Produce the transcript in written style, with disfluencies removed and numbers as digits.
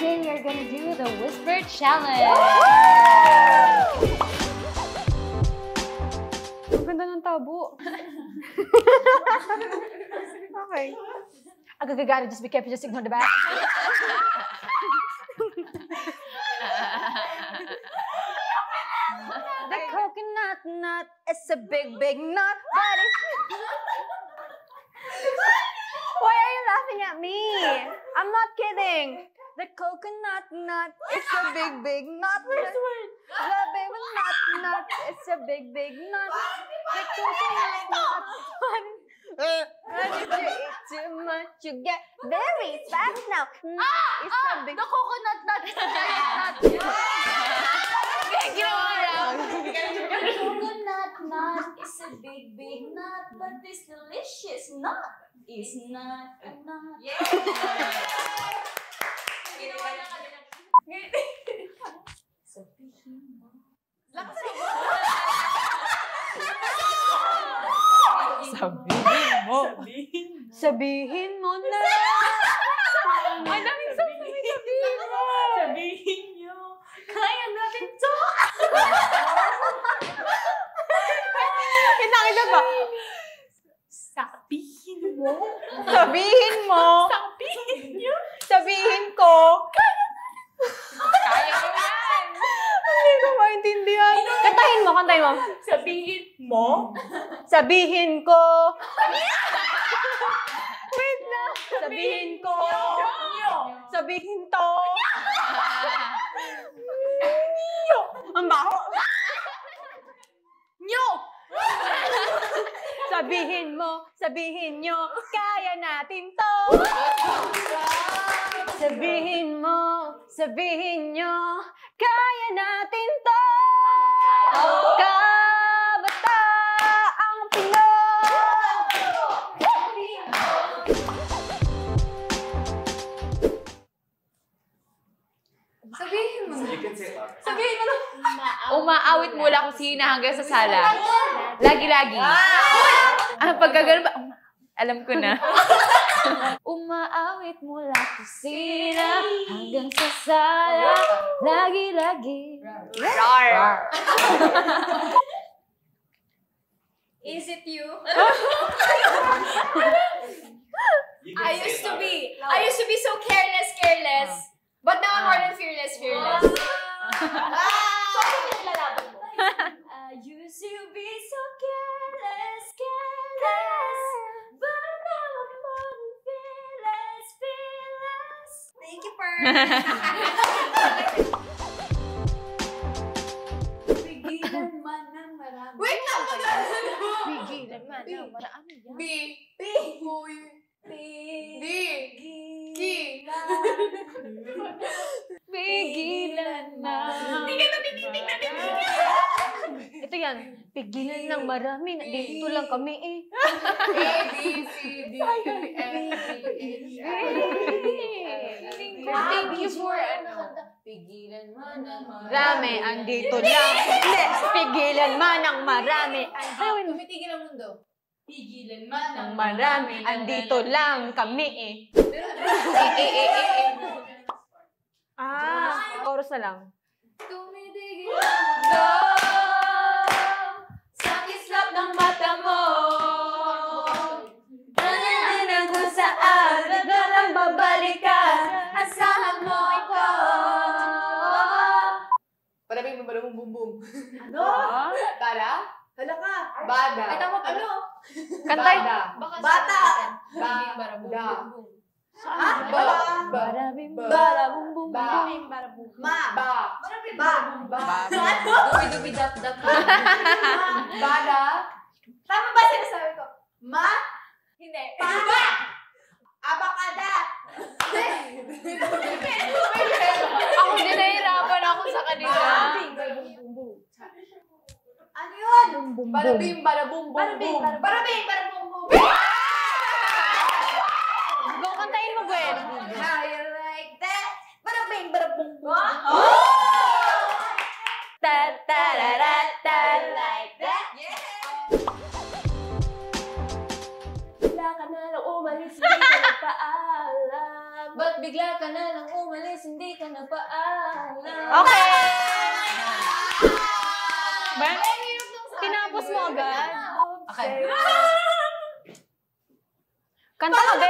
today we are gonna do the Whisper Challenge! Ang ganda ng tabo. Okay. Agagagara, just be careful, just ignore the back. The coconut nut is a big, big nut, but it's... Why are you laughing at me? I'm not kidding. The coconut nut is a big, big nut. Where's the word? The big nut is a big, big nut. The coconut nut. And if you eat too much, you get very fat now. It's a big... The coconut nut is a giant nut. Ginawa lang. The coconut nut is a big, big nut, but this delicious nut is not a nut. Yeah! Ginawa lang kami lang. Sabihin mo. Sabihin mo. Sabihin mo na. Ang daming sabihin mo. Sabihin nyo. Kaya natin to. Pinakita ba? Sabihin mo. Sabihin mo. Sabihin nyo. Sabihin ko. Kaya ko yan. Hindi ko maintindihan. Kantahin mo, kantahin mo. Sabihin mo. Sabihin ko. Wait na. Sabihin ko. Sabihin to. Ang baho. Nyo. Sabihin mo, sabihin nyo, kaya natin to. Sabihin mo, sabihin nyo, kaya natin to. Kabataang Pinoy. Sabihin mo. You can say that. Sabihin mo na. Umaawit mula kusina hanggang sa sala. Lagi-lagi. Pagkagano ba? Alam ko na. Umaawit mula kusina hanggang sa sala. Lagi-lagi. Rar. Is it you? You can I say used to that. be so careless. But now I'm more than fearless. So, ano yung lalaban mo? I used to be so careless. But now I'm more than fearless. Thank you, Pearl. Pigilan man ng marami. Wait lang! Pigilan man ng marami. Pigilan na. Ito yan. Pigilan ng marami. Dito lang kami eh. Thank you for Pigilan mo na Marami, andito lang. Next, pigilan man ng marami. Tumitigil ang mundo. Pigilan man Ang marami, andito lang kami eh. Chorus na lang. Tumitigil ang mundo sa kislap ng mata mo. Nandiyan kung saan na lang babalikan. Asahan mo ito. Parabing bum bum bum. Ano? Tara? Hala ka. Bada. Ay, tama pala. Kantay. Bata. Barabim, barabum, bum, bum. Dubi-dubi-dap-dap. Bada. Tama ba sinasabi ko? Hindi. Abakada. Ako din nahihirapan ako sa kanila. Ano yun? Barabim, barabum, bum, bum. Barabing, barabong. Go, kantayin mo, Gwen. How you like that? Barabing, barabong. Ta-ta-ra-ra-ta. Like that? Yeah! Wala ka na lang umalis, hindi ka nagpaalam. Ba't bigla ka na lang umalis, hindi ka na paalam. Okay! Tinapos mo agad? Okay. Kanta ka, be.